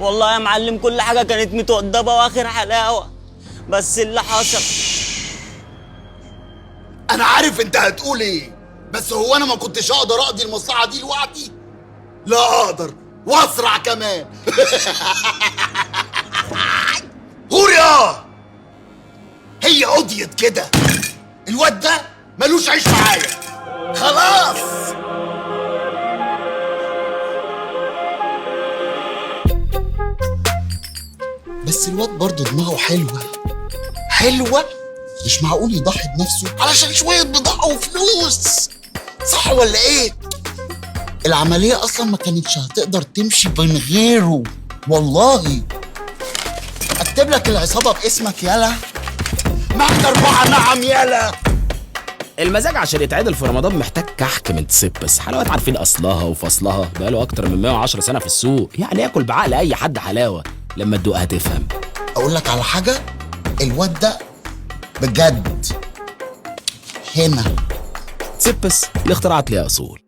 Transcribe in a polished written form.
والله يا معلم كل حاجة كانت متوضبة واخر حلاوة، بس اللي حصل. انا عارف انت هتقول ايه، بس هو انا ما كنتش اقدر اقضي المصلحة دي لوحدي؟ لا اقدر، واسرع كمان. هوريا، هي قضيت كده. الواد ده ملوش عيش معايا خلاص. بس الواد برضه دماغه حلوة حلوة، مش معقول يضحي بنفسه علشان شوية بضاعة وفلوس، صح ولا ايه؟ العملية اصلا ما كانتش هتقدر تمشي من غيره والله. اكتب لك العصابة باسمك يالا. معك 4 نعم يالا. المزاج عشان يتعدل في رمضان محتاج كحك من تسبس. حلاوات عارفين اصلها وفصلها، بقاله اكتر من 110 سنه في السوق، يعني ياكل بعقل اي حد حلاوه. لما تدوقها تفهم. اقول لك على حاجة، الواد ده بجد هنا. تسبس الاختراعات ليها اصول.